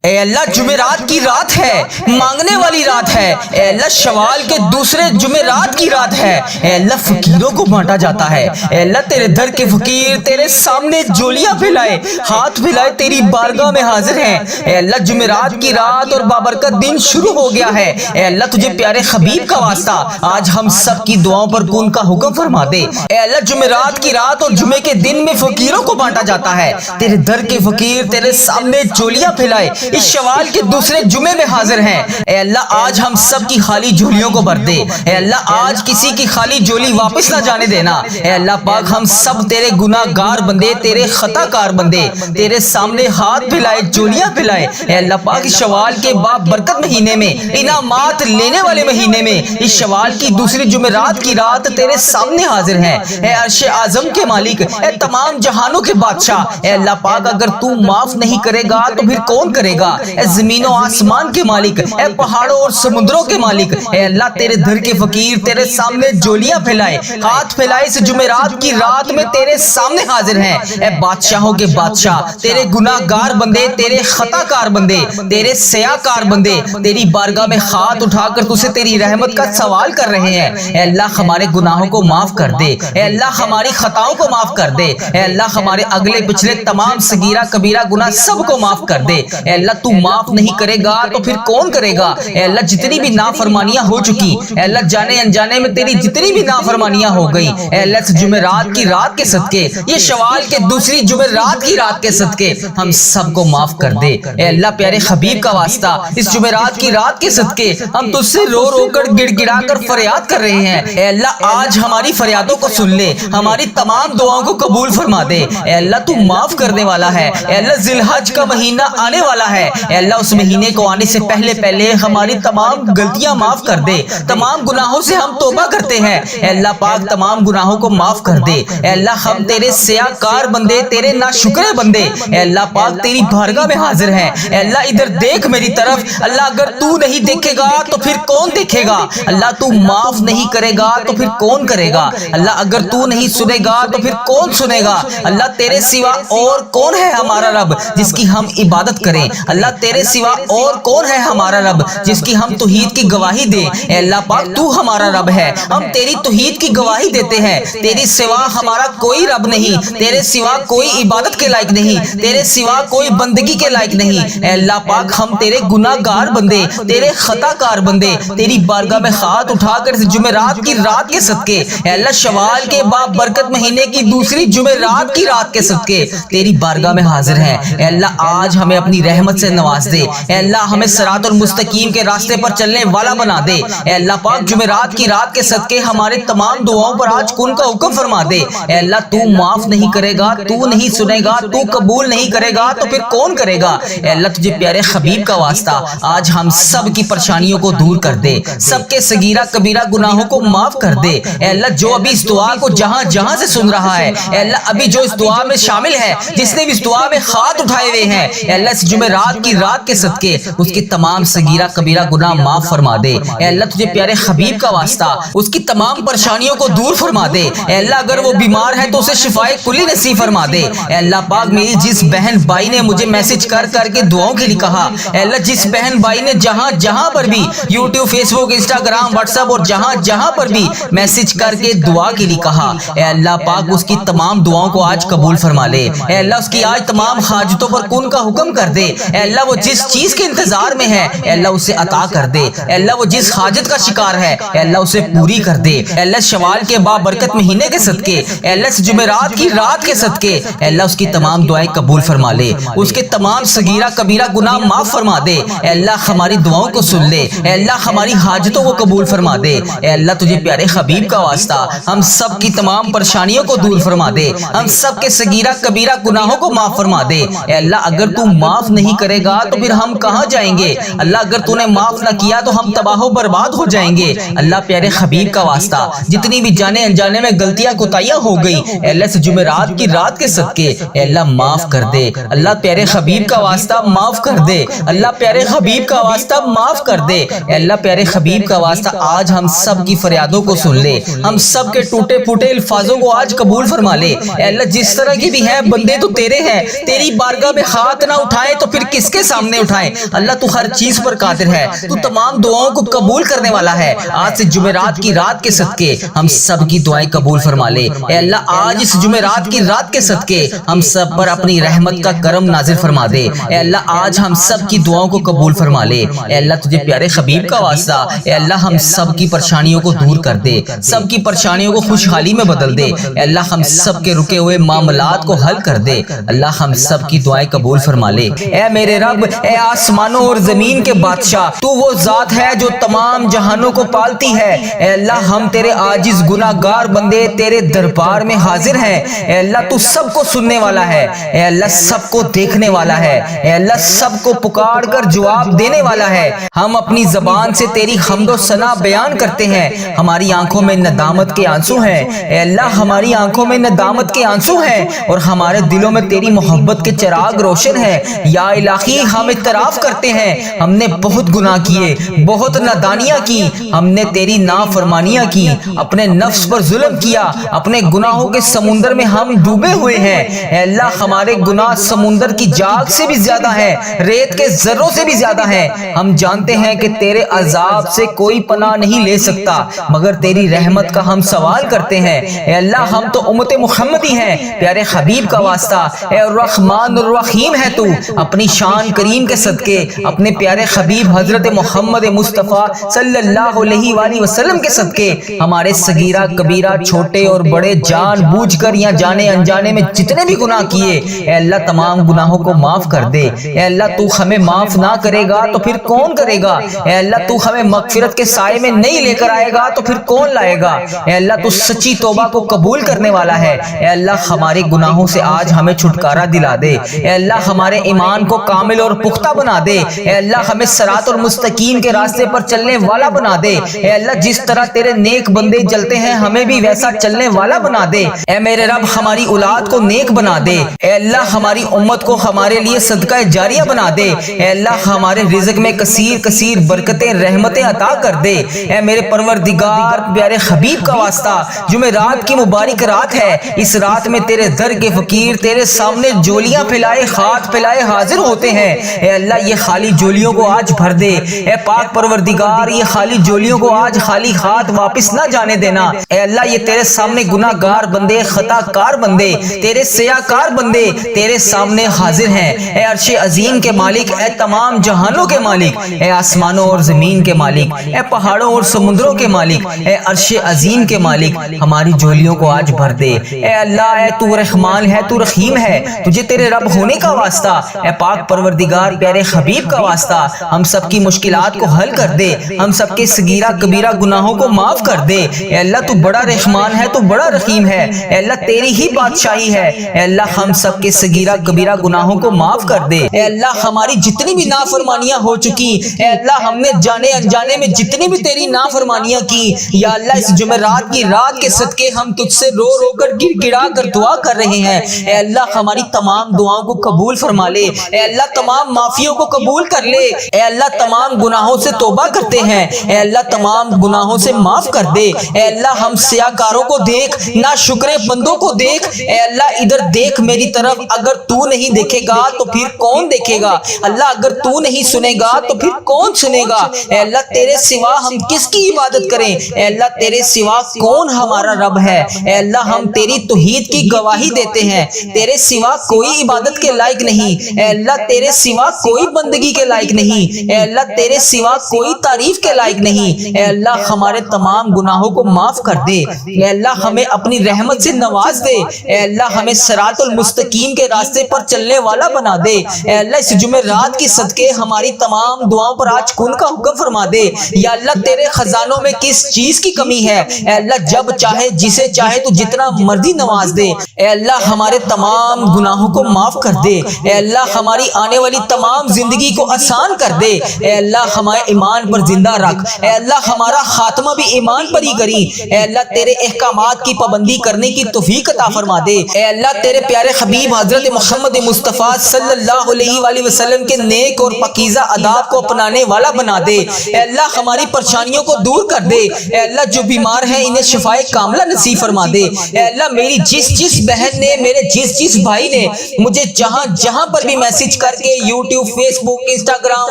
اے اللہ جمعرات کی رات ہے، مانگنے والی رات ہے۔ اے اللہ شوال کے دوسرے جمعرات کی رات ہے۔ اے اللہ فقیروں کو بانٹا جاتا ہے۔ اے اللہ تیرے در کے فقیر تیرے سامنے جولیاں پھیلائے، ہاتھ پھیلائے تیری بارگاہ میں حاضر ہیں۔ اے اللہ جمعرات کی رات اور بابرکت دن شروع ہو گیا ہے۔ اے اللہ تجھے پیارے حبیب کا واسطہ آج ہم سب کی دعاؤں پر کن کا حکم فرما دے۔ اے اللہ جمعرات کی رات اور جمعے کے دن میں فقیروں کو بانٹا جاتا ہے۔ تیرے در کے فقیر تیرے سامنے جولیاں پھیلائے اس شوال کے دوسرے جمعے میں حاضر ہیں۔ اے اللہ آج ہم سب کی خالی جھولیوں کو بھر دے۔ اے اللہ آج کسی کی خالی جھولی واپس نہ جانے دینا۔ اے اللہ پاک ہم سب تیرے گناہ گار بندے، تیرے خطا کار بندے تیرے سامنے ہاتھ پھیلائے جھولیاں پھیلائے۔ اے اللہ پاک شوال کے بابرکت مہینے میں، انعامات لینے والے مہینے میں، اس شوال کی دوسری جمعرات کی رات تیرے سامنے حاضر ہیں۔ اے عرش اعظم کے مالک، اے تمام جہانوں کے بادشاہ، اے اللہ پاک اگر تو معاف نہیں کرے گا تو پھر کون کرے گا؟ اے زمین و آسمان کے مالک، اے پہاڑوں اور سمندروں کے مالک، اے اللہ تیرے در کے فقیر تیرے سامنے جولیاں پھیلائے، ہاتھ پھیلائے اس جمعرات کی رات میں تیرے سامنے حاضر ہیں۔ اے بادشاہوں کے بادشاہ، تیرے گناہ گار بندے، تیرے خطا کار بندے، تیرے سیاہ کار بندے تیری بارگاہ میں ہاتھ اٹھا کر تجھ سے تیری رحمت کا سوال کر رہے ہیں۔ اے اللہ ہمارے گناہوں کو معاف کر دے، اے اللہ ہماری خطاؤں کو معاف کر دے، اے اللہ ہمارے اگلے پچھلے تمام صغیرہ کبیرہ گناہ سب کو معاف کر دے۔ اے اللہ تو معاف نہیں کرے گا تو پھر کون کرے گا؟ اے اللہ جتنی بھی نافرمانیاں ہو چکی، اے اللہ جانے انجانے میں تیری جتنی بھی نافرمانیاں ہو گئی، اے اللہ اس جمعرات کی رات کے صدقے، یہ شوال کے دوسری جمعرات کی رات کے صدقے ہم سب کو معاف کر دے۔ اے اللہ پیارے حبیب کا واسطہ اس جمعرات کی رات کے صدقے ہم تجھ سے رو رو کر گڑ گڑا کر فریاد کر رہے ہیں۔ اے اللہ آج ہماری فریادوں کو سن لے، ہماری تمام دعاؤں کو قبول فرما دے۔ اے اللہ تو معاف کرنے والا ہے۔ اے اللہ ذی الحج کا مہینہ آنے والا ہے، اے اللہ اس مہینے کو آنے سے پہلے پہلے ہماری تمام غلطیاں معاف کر دے، تمام گناہوں سے ہم توبہ کرتے ہیں۔ اے اللہ پاک تمام گناہوں کو معاف کر دے۔ اے اللہ ہم تیرے سیاہ کار بندے، تیرے ناشکرے بندے، اے اللہ پاک تیری بارگاہ میں حاضر ہیں۔ اے اللہ ادھر دیکھ میری طرف، اللہ اگر تو نہیں دیکھے گا تو پھر کون دیکھے گا؟ اللہ تو معاف نہیں کرے گا تو پھر کون کرے گا؟ اللہ اگر تو نہیں سنے گا تو پھر کون سنے گا؟ اللہ تیرے سوا اور کون ہے ہمارا رب جس کی ہم عبادت کریں؟ اللہ تیرے سوا اور کون ہے ہمارا رب جس کی ہم توحید کی گواہی دیں؟ اے اللہ پاک تو ہمارا رب ہے، ہم تیری توحید کی گواہی دیتے ہیں۔ تیری سوا ہمارا کوئی رب نہیں، تیرے سوا کوئی عبادت کے لائق نہیں، تیرے سوا کوئی بندگی کے لائق نہیں۔ اے اللہ پاک ہم تیرے گناہ گار بندے، تیرے خطا کار بندے تیری بارگاہ میں ہاتھ اٹھا کر اس جمعرات کی رات کے صدقے، اے اللہ شوال کے بابرکت مہینے کی دوسری جمعرات کی رات کے صدقے تیری بارگاہ میں حاضر ہیں۔ اے اللہ آج ہمیں اپنی رحمت سے نواز دے۔ اے اللہ ہمیں صراط المستقیم کے راستے پر چلنے والا بنا دے۔ اے اللہ پاک جمعرات کی رات کے صدقے ہمارے تمام دعاؤں پر آج کن کا حکم فرما دے۔ اے اللہ تو معاف نہیں کرے گا، تو نہیں سنے گا، تو قبول نہیں کرے گا تو پھر کون کرے گا؟ اے اللہ تجھے پیارے حبیب کا واسطہ آج ہم سب کی پریشانیوں کو دور کر دے، سب کے صغیرہ کبیرہ گناہوں کو معاف کر دے۔ اے اللہ جو ابھی اس دعا کو جہاں جہاں سے سن رہا ہے، اے اللہ ابھی جو اس دعا میں شامل ہے، جس نے بھی اس دعا میں ہاتھ اٹھائے ہوئے ہیں، اے اللہ اس جمعرات کی رات کے صدقے اس کی تمام صغیرہ کبیرہ گناہ معاف فرما دے۔ اے اللہ تجھے پیارے حبیب کا واسطہ اس کی تمام پریشانیوں کو دور فرما دے۔ اے اللہ اگر وہ بیمار ہے تو اسے شفائے کلی نصیب فرما دے۔ اے اللہ پاک میری جس بہن بھائی نے مجھے میسج کر کر کے دعاؤں کے لیے کہا، اے اللہ جس بہن بھائی نے جہاں جہاں پر بھی یوٹیوب، فیس بک، انسٹاگرام، واٹس ایپ اور جہاں جہاں پر بھی میسج کر کے دعا کے لیے کہا، اے اللہ پاک اس کی تمام دعاؤں کو آج قبول فرما لے۔ اے اللہ اس کی آج تمام حاجتوں پر کن کا حکم کر دے۔ اے اللہ وہ جس چیز کے انتظار میں ہے، اے اللہ اسے عطا کر دے۔ اے اللہ وہ جس حاجت کا شکار ہے، اے اللہ اسے پوری کر دے۔ اے اللہ شوال کے بابرکت مہینے کے صدقے، اے اللہ اس جمعرات کی رات کے صدقے، اے اللہ اس کی تمام دعائیں قبول فرما لے، اس کے تمام صغیرہ کبیرہ گناہ معاف فرما دے۔ اے اللہ ہماری دعاؤں کو سن لے، اے اللہ ہماری حاجتوں کو قبول فرما دے۔ اے اللہ تجھے پیارے حبیب کا واسطہ ہم سب کی تمام پریشانیوں کو دور فرما دے، ہم سب کے صغیرہ کبیرہ گناہوں کو معاف فرما دے۔ اے اللہ اگر تو معاف نہیں کرے گا تو پھر ہم کہاں جائیں گے؟ اللہ اگر تو نے معاف نہ کیا تو ہم تباہ و برباد ہو جائیں گے۔ اللہ پیارے حبیب کا واسطہ جتنی بھی جانے انجانے میں غلطیاں کوتاہیاں ہو گئی، اے اللہ اس جمعرات کی رات کے صدقے اے اللہ معاف کر دے۔ اللہ پیارے حبیب کا واسطہ معاف کر دے، اللہ پیارے حبیب کا واسطہ معاف کر دے۔ اے اللہ پیارے حبیب کا واسطہ آج ہم سب کی فریادوں کو سن لے، ہم سب کے ٹوٹے پھوٹے الفاظوں کو آج قبول فرما لے۔ اے اللہ جس طرح کی بھی ہے بندے تو تیرے ہیں، تیری بارگاہ میں ہاتھ نہ اٹھائے تو پھر کس کے سامنے اٹھائیں؟ اللہ تو ہر چیز پر قادر ہے، تو تمام دعاؤں کو قبول کرنے والا ہے۔ آج سے جمعرات کی رات کے صدقے ہم سب کی دعائیں قبول فرما لے۔ اے اللہ آج اس جمعرات کی رات کے صدقے ہم سب پر اپنی رحمت کا کرم نازل فرما دے۔ اے اللہ آج ہم سب کی دعاؤں کو قبول فرما لے۔ اے اللہ تجھے پیارے حبیب کا واسطہ، اے اللہ ہم سب کی پریشانیوں کو دور کر دے، سب کی پریشانیوں کو خوشحالی میں بدل دے۔ اے اللہ ہم سب کے رکے ہوئے معاملات کو حل کر دے۔ اللہ ہم سب کی دعائیں قبول فرما لے۔ اے میرے رب، اے آسمانوں اور زمین کے بادشاہ، تو وہ ذات ہے جو تمام جہانوں کو پالتی ہے۔ اے اللہ ہم تیرے عاجز گناہگار بندے تیرے دربار میں حاضر ہیں۔ اے اللہ تو سب کو سننے والا ہے، اے اللہ سب کو دیکھنے والا ہے، اے اللہ سب کو پکار کر جواب دینے والا ہے۔ ہم اپنی زبان سے تیری حمد و ثنا بیان کرتے ہیں۔ ہماری آنکھوں میں ندامت کے آنسو ہیں، اے اللہ ہماری آنکھوں میں ندامت کے آنسو ہیں، اور ہمارے دلوں میں تیری محبت کے چراغ روشن ہیں۔ یا الہی ہم اعتراف کرتے ہیں ہم نے بہت گناہ کیے، بہت نادانیاں کی، ہم نے تیری نافرمانیاں کی، اپنے نفس پر ظلم کیا، اپنے گناہوں کے سمندر میں ہم ڈوبے ہوئے ہیں۔ اے اللہ ہمارے گناہ سمندر کی جاگ سے بھی زیادہ ہے، ریت کے ذروں سے بھی زیادہ ہے۔ ہم جانتے ہیں کہ تیرے عذاب سے کوئی پناہ نہیں لے سکتا، مگر تیری رحمت کا ہم سوال کرتے ہیں۔ اے اللہ ہم تو امت محمدی ہیں، پیارے حبیب کا واسطہ، اے الرحمن الرحیم ہے تو، اپنی شان کریم کے صدقے اپنے پیارے حبیب حضرت محمد مصطفیٰ صلی اللہ علیہ وآلہ وسلم کے صدقے ہمارے صغیرہ کبیرہ چھوٹے اور بڑے جان بوجھ کر یا جانے انجانے میں جتنے بھی گناہ کیے، اے اللہ تمام گناہوں کو معاف کر دے۔ اے اللہ تو ہمیں معاف نہ کرے گا تو پھر کون کرے گا؟ اے اللہ تو ہمیں مغفرت کے سائے میں نہیں لے کر آئے گا تو پھر کون لائے گا؟ اے اللہ تو سچی توبہ کو قبول کرنے والا ہے۔ اے اللہ ہمارے گناہوں سے آج ہمیں چھٹکارا دلا دے۔ اے اللہ ہمارے ایمان کو کامل اور پختہ بنا دے۔ اے اللہ ہمیں صراط المستقیم کے راستے پر چلنے والا بنا دے۔ اے اللہ جس طرح تیرے نیک بندے چلتے ہیں ہمیں بھی ویسا چلنے والا بنا دے۔ اے میرے رب ہماری اولاد کو نیک بنا دے۔ اے اللہ ہماری امت کو ہمارے لیے صدقہ جاریہ بنا دے۔ اے اللہ ہمارے رزق میں کثیر کثیر برکتیں رحمتیں عطا کر دے۔ اے میرے پروردگار پیارے حبیب کا واسطہ، جمعرات کی مبارک رات ہے، اس رات میں تیرے در کے فقیر تیرے سامنے جولیاں پھیلائے ہاتھ پھیلائے حاضر ہوتے ہیں۔ اے اللہ یہ خالی جولیوں کو آج بھر دے۔ اے پاک پروردگار یہ خالی جولیوں کو آج خالی ہاتھ واپس نہ جانے دینا۔ اے اللہ یہ تیرے سامنے گناہ گار بندے، خطا کار بندے، تیرے سیاہ کار بندے تیرے سامنے حاضر ہیں۔ اے عرش عظیم کے مالک، اے تمام جہانوں کے مالک، اے آسمانوں اور زمین کے مالک، اے پہاڑوں اور سمندروں کے مالک، اے عرش عظیم کے مالک، ہماری جولیوں کو آج بھر دے۔ اے اللہ اے تو رحمان ہے، تو رحیم ہے، تجھے تیرے رب ہونے کا واسطہ، اے پاک پروردگار پیارے حبیب کا واسطہ، ہم سب کی مشکلات کو حل کر دے، ہم سب کے صغیرہ کبیرہ گناہوں کو معاف کر دے۔ اے اللہ تو بڑا رحمان ہے، تو بڑا رحیم ہے، اے اللہ تیری ہی بادشاہی ہے۔ اے اللہ ہم سب کے صغیرہ کبیرہ گناہوں کو معاف کر دے۔ اے اللہ ہماری جتنی بھی نافرمانیاں ہو چکی، اے اللہ ہم نے جانے انجانے میں جتنی بھی تیری نافرمانیاں کی، یا اللہ اس جمعرات کی رات کے صدقے ہم تجھ سے رو رو کر گر گڑا کر دعا کر رہے ہیں۔ اے اللہ ہماری تمام دعاؤں کو قبول فرما لے۔ اے اللہ تمام معافیوں کو قبول کر لے۔ اے اللہ تمام گناہوں سے توبہ کرتے ہیں، اے اللہ تمام گناہوں سے معاف کر دے۔ اے اللہ ہم سیاہ کاروں کو دیکھ، نا شکرے بندوں کو دیکھ، اے اللہ ادھر دیکھ میری طرف، اگر تو نہیں دیکھے گا تو پھر کون دیکھے گا؟ اللہ اگر تو نہیں سنے گا تو پھر کون سنے گا؟ اے اللہ تیرے سوا ہم کس کی عبادت کریں؟ اے اللہ تیرے سوا کون ہمارا رب ہے؟ اے اللہ ہم تیری توحید کی گواہی دیتے ہیں، تیرے سوا کوئی عبادت کے لائق نہیں، اے اللہ تیرے سوا کوئی بندگی کے لائق نہیں، اے اللہ تیرے سوا کوئی تعریف کے لائق نہیں۔ اے اللہ ہمارے تمام گناہوں کو معاف کر دے۔ اے اللہ ہمیں اپنی رحمت سے نواز دے۔ اے اللہ ہمیں صراط المستقیم کے راستے پر چلنے والا بنا دے۔ اے اللہ اس جمعرات کی صدقے ہماری تمام دعاؤں پر آج کن کا حکم فرما دے۔ یا اللہ تیرے خزانوں میں کس چیز کی کمی ہے؟ اے اللہ جب چاہے جسے چاہے تو جتنا مرضی نواز دے۔ اے اللہ ہمارے تمام گناہوں کو معاف کر دے۔ اے اللہ ہماری آنے والی تمام زندگی کو آسان کر دے۔ اے اللہ ہمارے ایمان پر زندہ رکھ۔ اے اللہ ہمارا خاتمہ بھی ایمان پر ہی کری۔ اے اللہ تیرے احکامات کی پابندی کرنے کی توفیق عطا فرما دے۔ اے اللہ تیرے پیارے حبیب حضرت محمد مصطفیٰ صلی اللہ علیہ وآلہ وسلم کے نیک اور پاکیزہ آداب کو اپنانے والا بنا دے۔ اے اللہ ہماری پریشانیوں کو دور کر دے۔ اے اللہ جو بیمار ہیں انہیں شفائے کاملہ نصیب فرما دے۔ اے اللہ میری جس بہن نے، میرے جس بھائی نے مجھے جہاں پر بھی میسج کر کے یوٹیوب، فیس بک، انسٹاگرام،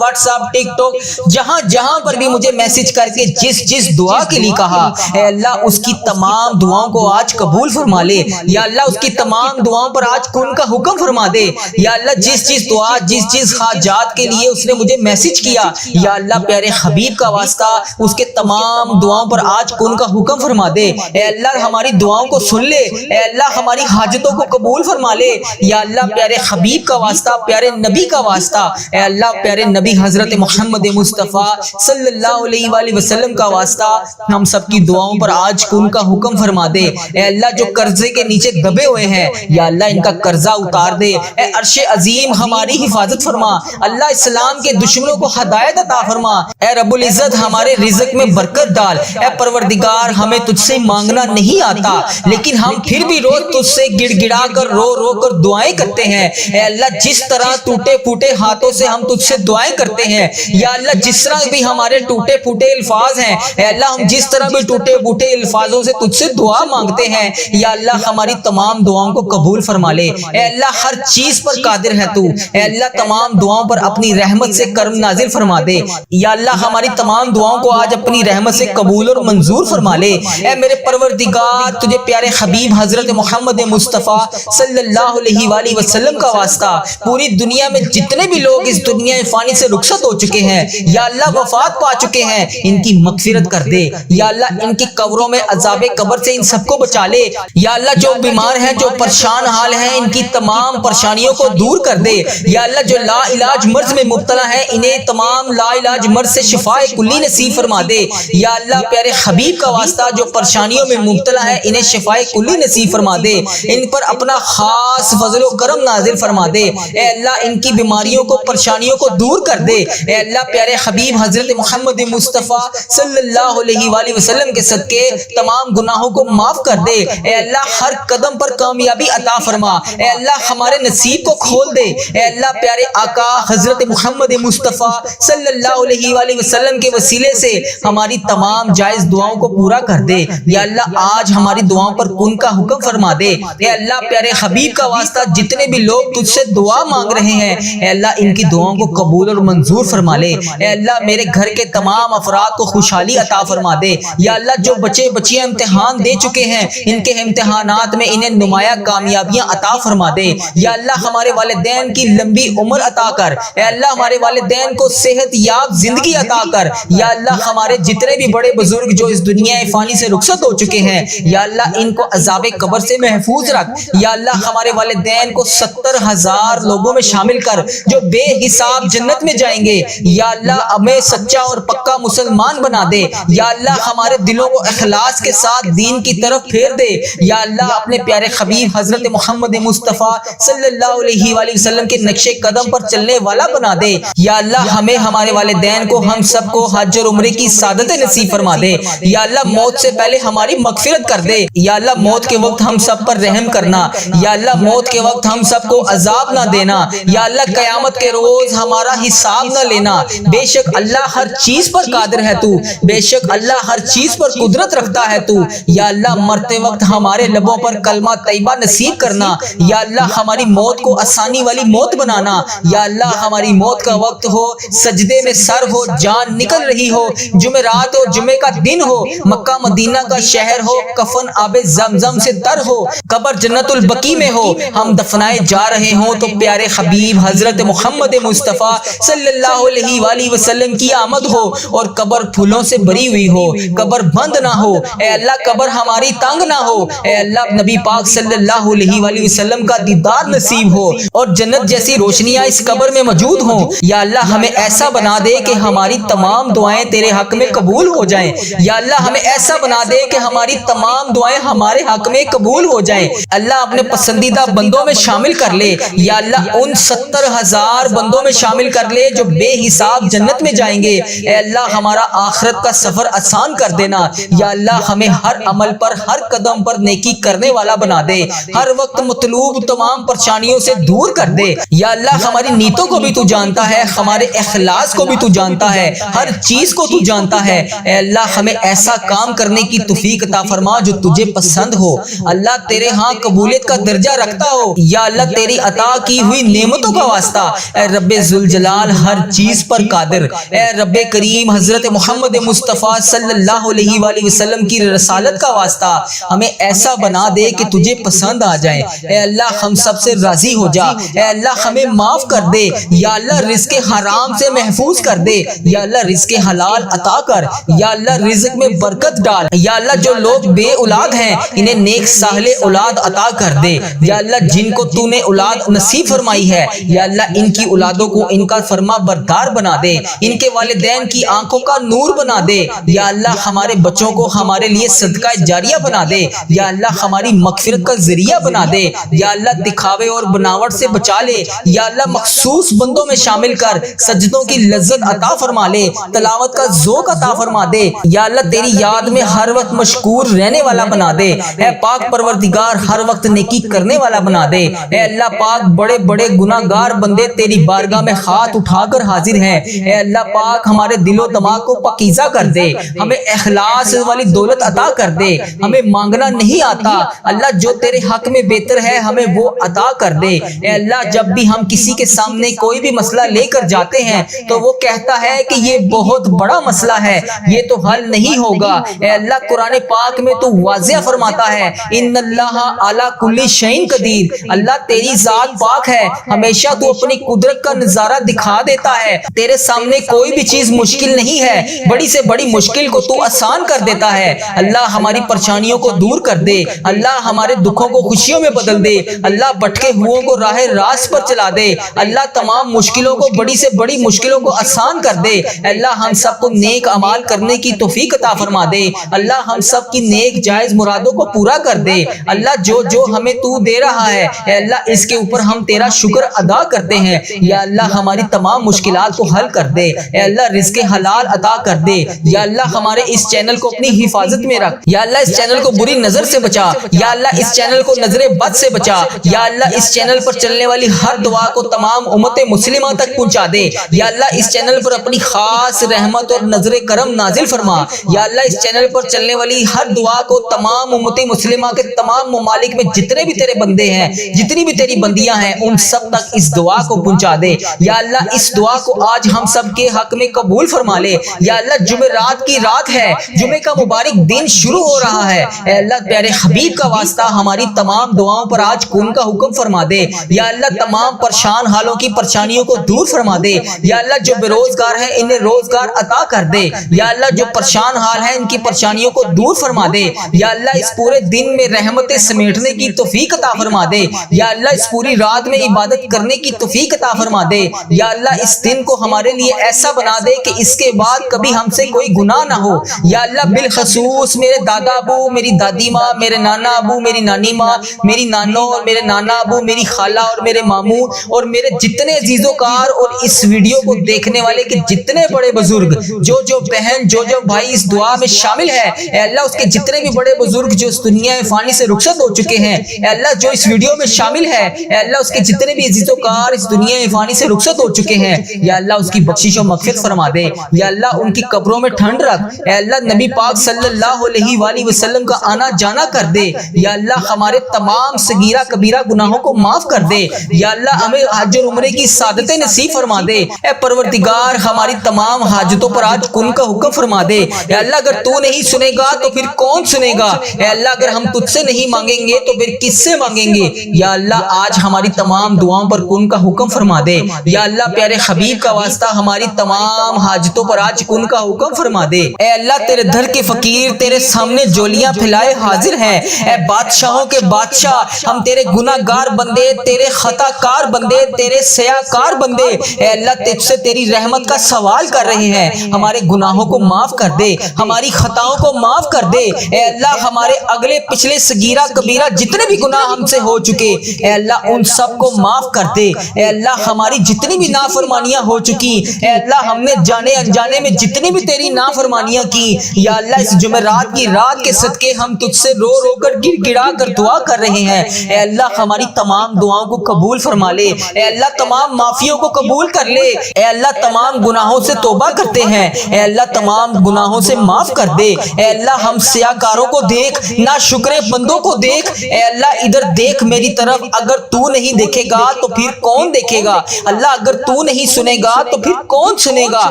واٹس ایپ، ٹک ٹاک، جہاں جہاں پر بھی مجھے میسج کر کے جس دعا کے لیے کہا، اے اللہ اس کی تمام دعاؤں کو آج قبول فرما لے یا اللہ، اس کی تمام دعاؤں پر آج کن کا حکم فرما دے یا اللہ، جس دعا، جس حاجات کے لیے اس نے مجھے میسج کیا یا اللہ، پیارے حبیب کا واسطہ اس کے تمام دعاؤں پر آج کن کا حکم فرما دے اے اللہ، ہماری دعاؤں کو سن لے اے اللہ، ہماری حاجتوں کو قبول فرما لے یا اللہ، پیارے حبیب کا واسطہ، پیارے نبی کا واسطہ اے اللہ، پیارے نبی حضرت محمد مصطفیٰ صلی اللہ علیہ وآلہ وسلم کا واسطہ ہم سب کی دعاؤں پر آج کن کا حکم فرما دے اے اللہ، جو قرضے کے نیچے دبے ہوئے ہیں یا اللہ، ان کا قرضہ اتار دے اے عرش عظیم، ہماری حفاظت فرما اللہ، اسلام کے دشمنوں کو ہدایت عطا فرما اے رب العزت، ہمارے رزق میں برکت ڈال اے پروردگار، ہمیں تجھ سے مانگنا نہیں آتا لیکن ہم پھر بھی روز تجھ سے گڑ گڑا کر رو کر دعائیں کرتے ہیں اے اللہ، جس طرح ٹوٹے پھوٹے ہاتھوں سے ہم تجھ سے دعائیں کرتے ہیں یا اللہ، جس طرح بھی ہمارے ٹوٹے پھوٹے الفاظ ہیں اے اللہ، ہم جس طرح بھی ٹوٹے پھوٹے الفاظوں سے تجھ سے دعا مانگتے ہیں یا اللہ، ہماری تمام دعاؤں کو قبول فرما لے اے اللہ، ہر چیز پر قادر ہے تو اے اللہ، تمام دعاؤں پر اپنی رحمت سے کرم نازل فرما دے یا اللہ، ہماری تمام دعاؤں کو آج اپنی رحمت سے قبول اور منظور فرما لے اے میرے پروردگار، تجھے پیارے حبیب حضرت محمد مصطفیٰ صلی اللہ علیہ وآلہ وسلم کا واسطہ پوری دنیا میں جتنے بھی لوگ اس دنیا فانی سے رخصت ہو چکے ہیں یا اللہ، وفات پا چکے ہیں، ان کی مغفرت کر دے یا اللہ، ان کی قبروں میں عذاب قبر سے ان سب کو بچا لے یا اللہ، جو بیمار ہیں، جو پریشان حال ہیں، ان کی تمام پریشانیوں کو دور کر دے یا اللہ، جو لا علاج مرض میں مبتلا ہیں، انہیں تمام لا علاج مرض سے شفاء کلی نصیب فرما دے یا اللہ، پیارے حبیب کا واسطہ جو پریشانیوں میں مبتلا ہے، انہیں شفاء کلی نصیب فرما دے، ان پر اپنا خاص فضل و کرم نازل فرما دے اے اللہ، ان کی بیماریوں کو، پریشانیوں کو دور کر دے اے اللہ، پیارے حبیب حضرت محمد مصطفیٰ صلی اللہ علیہ وآلہ وسلم کے صدقے تمام گناہوں کو معاف کر دے اے اللہ، ہر قدم پر کامیابی عطا فرما اے اللہ، ہمارے نصیب کو کھول دے اے اللہ، پیارے آقا حضرت محمد مصطفیٰ صلی اللہ علیہ وآلہ وسلم کے وسیلے سے ہماری تمام جائز دعاؤں کو پورا کر دے یا اللہ، آج ہماری دعاؤں پر کن کا حکم فرما دے اے اللہ، پیارے حبیب کا واسطہ جتنے بھی لوگ تجھ سے دعا مانگ رہے ہیں اے اللہ، ان کی دعاؤں کو قبول اور منظور فرما لے اے اللہ، میرے گھر کے تمام افراد کو خوشحالی عطا فرما دے یا اللہ، جو بچے بچیاں امتحان دے چکے ہیں، ان کے امتحانات میں انہیں نمایاں کامیابیاں عطا فرما دے یا اللہ، ہمارے والدین کی لمبی عمر عطا کر اے اللہ، ہمارے والدین کو صحت یاب زندگی عطا کر یا اللہ، ہمارے جتنے بھی بڑے بزرگ جو اس دنیا فانی سے رخصت ہو چکے ہیں یا اللہ، ان کو عذاب قبر سے محفوظ رکھ یا اللہ، ہمارے والدین کو 70,000 لوگوں میں شامل کر جو بے حساب جنت میں جائیں گے یا اللہ، ہمیں سچا اور پکا مسلمان بنا دے یا اللہ، ہمارے دلوں کو اخلاص کے ساتھ دین کی طرف پھیر دے یا اللہ، اپنے پیارے حبیب حضرت محمد مصطفیٰ صلی اللہ علیہ وآلہ وسلم کے نقش قدم پر چلنے والا بنا دے یا اللہ، ہمیں، ہمارے والدین کو، ہم سب کو حج اور عمرے کی سعادت نصیب فرما دے یا اللہ، موت سے پہلے ہماری مغفرت کر دے یا اللہ، موت کے وقت ہم سب پر رحم کرنا یا اللہ، موت کے وقت ہم سب کو عذاب نہ دینا یا اللہ، قیامت کے روز ہمارا حساب نہ لینا، بے شک اللہ ہر چیز پر قادر ہے تو، بے شک اللہ ہر چیز پر قدرت رکھتا ہے تو یا اللہ، مرتے وقت ہمارے لبوں پر کلمہ طیبہ نصیب کرنا یا اللہ، ہماری موت کو آسانی والی موت بنانا یا اللہ، ہماری موت کا وقت ہو، سجدے میں سر ہو، جان نکل رہی ہو، جمعرات ہو، جمعے کا دن ہو، مکہ مدینہ کا شہر ہو، کفن آب زمزم سے تر ہو، قبر جنت البقیع میں ہو، ہم دفنائے جا رہے ہوں تو پیارے حبیب حضرت محمد مصطفیٰ صلی اللہ علیہ وآلہ وسلم کی آمد ہو اور قبر پھولوں سے بری ہوئی ہو، قبر بند نہ ہو اے اللہ، قبر ہماری تنگ نہ ہو اے اللہ، نبی پاک صلی اللہ علیہ وآلہ وسلم کا دیدار نصیب ہو اور جنت جیسی روشنیاں اس قبر میں موجود ہوں یا اللہ، ہمیں ایسا بنا دے کہ ہماری تمام دعائیں تیرے حق میں قبول ہو جائیں یا اللہ، ہمیں ایسا بنا دے کہ ہماری تمام دعائیں ہمارے حق میں قبول ہو جائیں اللہ، اپنے پسندیدہ بندوں میں شامل کر لے یا اللہ، ان 70,000 بندوں میں شامل کر لے جو بے حساب جنت میں جائیں گے اے اللہ، ہمارا آخرت کا سفر آسان کر دینا یا اللہ، ہمیں ہر عمل پر، ہر قدم پر نیکی کرنے والا بنا دے، ہر وقت مطلوب تمام پریشانیوں سے دور کر دے یا اللہ، ہماری نیتوں کو بھی تو جانتا ہے، ہمارے اخلاص کو بھی تو جانتا ہے، ہر چیز کو تو جانتا ہے اے اللہ، ہمیں ایسا کام کرنے کی توفیق عطا فرما جو تجھے پسند ہو اللہ، تیرے ہاں قبولیت کا درجہ رکھتا ہو یا اللہ، تیری عطا کی ہوئی نعمت نعمتوں کا واسطہ، اے رب ذوالجلال ہر چیز پر قادر، اے رب کریم حضرت محمد مصطفیٰ صلی اللہ علیہ وآلہ وسلم کی رسالت کا واسطہ ہمیں ایسا بنا دے کہ تجھے پسند آ جائے۔ اے اللہ ہم سب سے راضی ہو جا، اے اللہ ہمیں معاف کر دے، یا اللہ رزق حرام سے محفوظ کر دے، یا اللہ رزق حلال عطا کر، یا اللہ رزق میں برکت ڈال، یا اللہ جو لوگ بے اولاد ہیں انہیں نیک صالح اولاد عطا کر دے، یا اللہ جن کو تو نے اولاد نصیب فرمائی ہے یا اللہ ان کی اولادوں کو ان کا فرما بردار بنا دے، ان کے والدین کی آنکھوں کا نور بنا دے، یا اللہ ہمارے بچوں کو ہمارے لیے صدقہ جاریہ بنا دے، یا اللہ ہماری مغفرت کا ذریعہ بنا دے، یا اللہ دکھاوے اور بناوٹ سے بچا لے، یا اللہ مخصوص بندوں میں شامل کر سجدوں کی لذت عطا فرما لے، تلاوت کا ذوق عطا فرما دے، یا اللہ تیری یاد میں ہر وقت مشکور رہنے والا بنا دے، اے پاک پروردگار ہر وقت نیکی کرنے والا بنا دے، اے اللہ پاک بڑے بڑے گناہگار بندے تیری بارگاہ میں ہاتھ اٹھا کر حاضر ہیں، اے اللہ پاک ہمارے دل و دماغ کو پاکیزہ کر دے، ہمیں اخلاص والی دولت عطا کر دے، ہمیں مانگنا نہیں آتا اللہ جو تیرے حق میں بہتر ہے ہمیں وہ عطا کر دے، اے اللہ جب بھی ہم کسی کے سامنے کوئی بھی مسئلہ لے کر جاتے ہیں تو وہ کہتا ہے کہ یہ بہت بڑا مسئلہ ہے، یہ تو حل نہیں ہوگا، اے اللہ قرآن پاک میں تو واضح فرماتا ہے ان اللہ علی کل شیء قدیر، اللہ تیری ذات پاک ہے، ہمیشہ تو اپنی قدرت کا نظارہ دکھا دیتا ہے، تیرے سامنے کوئی بھی چیز مشکل نہیں ہے، بڑی سے بڑی مشکل کو تو آسان کر دیتا ہے، اللہ ہماری پریشانیوں کو دور کر دے، اللہ ہمارے دکھوں کو خوشیوں میں بدل دے، اللہ بھٹکے ہوئوں کو راہ راست پر چلا دے، اللہ تمام مشکلوں کو بڑی سے بڑی مشکلوں کو آسان کر دے، اللہ ہم سب کو نیک اعمال کرنے کی توفیق عطا فرما دے، اللہ ہم سب کی نیک جائز مرادوں کو پورا کر دے، اللہ جو جو ہمیں تو دے رہا ہے اے اللہ اس کے اوپر ہم تیرا شکر ادا کرتے ہیں، یا اللہ ہماری تمام مشکلات کو حل کر دے، اے اللہ رزق حلال عطا کر دے، یا اللہ ہمارے اس چینل کو اپنی حفاظت میں رکھ، یا اللہ اس چینل کو بری نظر سے بچا، یا اللہ اس چینل کو نظر بد سے بچا، یا اللہ اس چینل پر چلنے والی ہر دعا کو تمام امت مسلمہ تک پہنچا دے، یا اللہ اس چینل پر اپنی خاص رحمت اور نظر کرم نازل فرما، یا اللہ اس چینل پر چلنے والی ہر دعا کو تمام امت مسلمہ کے تمام ممالک میں جتنے بھی تیرے بندے ہیں جتنی بھی تیری بندیاں ہیں ان سب تک اس دعا کو پہنچا دے، یا اللہ اس دعا کو آج ہم سب کے حق میں قبول فرما لے، یا اللہ جمعرات کی رات ہے، جمعے کا مبارک دن شروع ہو رہا ہے، اے اللہ پیارے حبیب کا واسطہ ہماری تمام دعاؤں پر آج کن کا حکم فرما دے، یا اللہ تمام پریشان حالوں کی پریشانیوں کو دور فرما دے، یا اللہ جو بے روزگار ہیں انہیں روزگار عطا کر دے، یا اللہ جو پریشان حال ہیں ان کی پریشانیوں کو دور فرما دے، یا اللہ اس پورے دن میں رحمتیں سمیٹنے کی توفیق عطا فرما دے، یا اللہ اس پوری رات میں عبادت کرنے کی توفیق عطا فرما دے، یا اللہ اس دن کو ہمارے لیے ایسا بنا دے کہ اس کے بعد کبھی ہم سے کوئی گناہ نہ ہو، یا اللہ بالخصوص میرے دادا ابو، میری دادی ماں، میرے نانا ابو، میری نانی ماں، میری نانو اور میرے نانا ابو، میری خالہ اور میرے ماموں اور میرے جتنے عزیز و کار اور اس ویڈیو کو دیکھنے والے کے جتنے بڑے بزرگ جو بہن جو بھائی اس دعا میں شامل ہے، اے اللہ اس کے جتنے بھی بڑے بزرگ جو اس دنیا فانی سے رخصت ہو چکے ہیں، اے اللہ جو اس ویڈیو میں شامل ہے، اے اللہ اس کے جتنے بھی عزیز و کار اس دنیا فانی سے رخصت ہو چکے ہیں، یا اللہ اس کی بخشش و مغفرت فرما دے، یا اللہ ان کی قبروں میں ٹھنڈ رکھ، اے اللہ نبی پاک صلی اللہ علیہ وآلہ وسلم کا آنا جانا کر دے، یا اللہ ہمارے تمام صغیرہ کبیرہ گناہوں کو معاف کر دے، یا اللہ ہمیں حج اور عمرے کی سعادتیں نصیب فرما دے، اے پروردگار ہماری تمام حاجتوں پر آج کن کا حکم فرما دے، اے اللہ اگر تو نہیں سنے گا تو پھر کون سنے گا، اے اللہ اگر ہم تجھ سے نہیں مانگیں گے تو پھر کس سے مانگیں گے، یا اللہ آج ہماری تمام دعاؤں پر کن کا حکم فرما دے، یا اللہ پیارے حبیب کا واسطہ ہماری تمام حاجتوں پر آج کن کا حکم فرما دے، اے اللہ تیرے در کے فقیر تیرے سامنے جولیاں پھیلائے حاضر ہیں، اے بادشاہوں کے بادشاہ ہم تیرے گناہ گار بندے، تیرے خطا کار بندے، تیرے سیاہ کار بندے، اے اللہ تجھ سے تیری رحمت کا سوال کر رہے ہیں، ہمارے گناہوں کو معاف کر دے، ہماری خطاؤں کو معاف کر دے، اے اللہ ہمارے اگلے پچھلے صغیرہ کبیرہ جتنے بھی گناہ ہم سے ہو چکے اے اللہ ان سب کو معاف کر دے، اے اللہ ہماری جتنی بھی نافرمانیاں ہو چکی، اے اللہ ہم نے جانے انجانے میں جتنی بھی تیری نافرمانیاں کی، یا اللہ اس جمعرات کی رات کے صدقے ہم تجھ سے رو رو کر گر گڑا کر دعا کر رہے ہیں، اے اللہ ہماری تمام دعاؤں کو قبول فرما لے، اے اللہ تمام معافیوں کو قبول کر لے، اے اللہ تمام گناہوں سے توبہ کرتے ہیں، اے اللہ تمام گناہوں سے معاف کر دے، اے اللہ ہم سیاکاروں کو دیکھ، نا شکر بندوں کو دیکھ، اے اللہ ادھر دیکھ میری طرف، اگر تو نہیں دیکھے گا تو پھر کون دیکھے گا؟ اللہ اگر تو نہیں سنے گا تو پھر کون سنے گا؟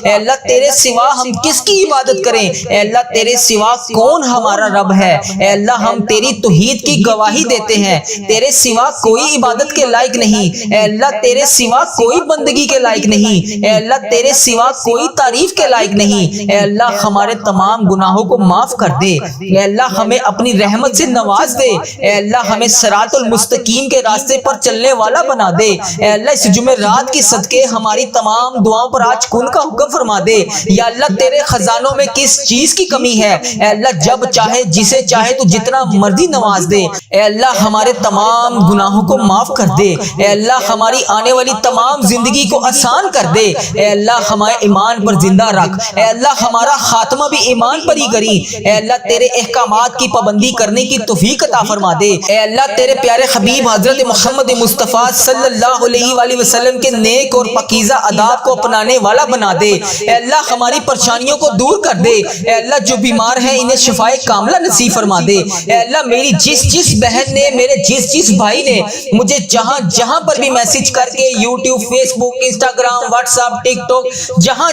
اے اللہ تیرے سوا ہم کس کی عبادت کریں؟ اے اللہ تیرے سوا کون ہمارا رب ہے؟ اے اللہ ہم تیری توحید کی گواہی دیتے ہیں، تیرے سوا کوئی عبادت کے لائق نہیں، اے اللہ تیرے سوا کوئی بندگی کے لائق نہیں، اے اللہ تیرے سوا کوئی تعریف کے لائق نہیں۔ اے اللہ ہمارے تمام گناہوں کو معاف کر دے، اے اللہ ہمیں اپنی رحمت سے نواز دے، اے اللہ ہمیں صراط المستقیم کے راستے پر چلنے والا بنا دے۔ اے اللہ اس جمعرات کی صدقے ہماری تمام دعاؤں پر آج کن کا حکم فرما دے۔ یا اللہ تیرے خزانوں میں کس چیز کی کمی ہے؟ اے اللہ جب چاہے جسے چاہے تو جتنا مرضی نواز دے۔ اے اللہ ہمارے تمام گناہوں کو معاف کر دے، اے اللہ ہماری آنے والی تمام زندگی کو آسان کر دے، اے اللہ ہمارے ایمان پر زندہ رکھ، اے اللہ ہمارا خاتمہ بھی ایمان پر ہی کری، اے اللہ تیرے احکامات کی پابندی کرنے کی توفیق عطا فرما دے۔ اے اللہ تیرے پیارے حبیب حضرت محمد مصطفیٰ صلی اللہ علیہ وآلہ وسلم کے نیک اور پاکیزہ آداب کو اپنانے والا بنا دے۔ اے اللہ ہماری پریشانیوں کو دور کر دے، اے اللہ جو بیمار ہیں انہیں شفائے کاملہ نصیب فرما دے۔ اے اللہ میری جس بہن نے، میرے جس بھائی نے مجھے جہاں پر بھی میسج کر کے یوٹیوب، فیس بک، انسٹاگرام، واٹس ایپ، ٹک ٹاک،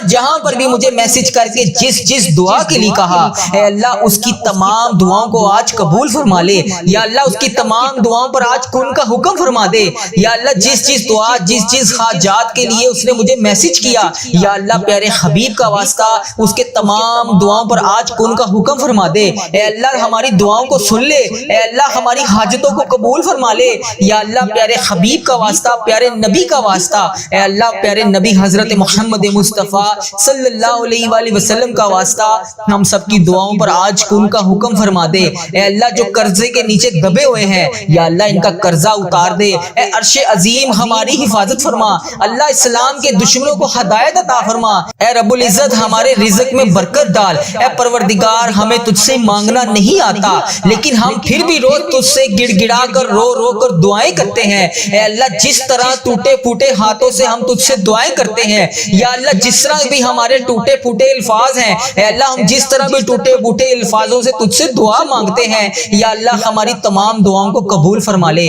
جہاں پر بھی مجھے میسج کر کے جس دعا کے لیے کہا، اے اللہ اس کی تمام دعاؤں کو آج قبول فرما لے۔ یا اللہ اس کی تمام دعاؤں پر آج کن کا حکم فرما دے۔ یا اللہ جس دعا، جس حاجات کے لیے اس نے مجھے میسج کیا، یا اللہ پیارے حبیب کا واسطہ اس کے تمام دعاؤں پر آج کن کا حکم فرما دے۔ اے اللہ ہماری دعاؤں کو سن لے، اے اللہ ہماری حاجتوں کو قبول فرما لے۔ یا اللہ پیارے حبیب کا واسطہ، پیارے نبی کا واسطہ، اے اللہ پیارے نبی حضرت محمد مصطفیٰ صلی اللہ علیہ وآلہ وسلم کا واسطہ ہم سب کی دعاؤں پر آج کن کا حکم فرما دے۔ اے اللہ جو قرضے کے نیچے دبے ہوئے ہیں، یا اللہ ان کا قرضہ اتار دے۔ اے عرش عظیم ہماری حفاظت فرما، اللہ اسلام کے دشمنوں کو ہدایت عطا فرما۔ اے رب العزت ہمارے رزق میں برکت ڈال۔ اے پروردگار ہمیں تجھ سے مانگنا نہیں آتا، لیکن ہم پھر بھی روز تجھ سے گڑ گڑا کر رو کر دعائیں کرتے ہیں۔ اے اللہ جس طرح ٹوٹے پھوٹے ہاتھوں سے ہم تجھ سے دعائیں کرتے ہیں، یا اللہ جس طرح بھی ہمارے ٹوٹے پھوٹے الفاظ ہیں، اے اللہ ہم جس طرح بھی ٹوٹے پھوٹے الفاظوں سے تجھ سے دعا مانگتے ہیں، یا اللہ ہماری تمام دعاؤں کو قبول فرما لے۔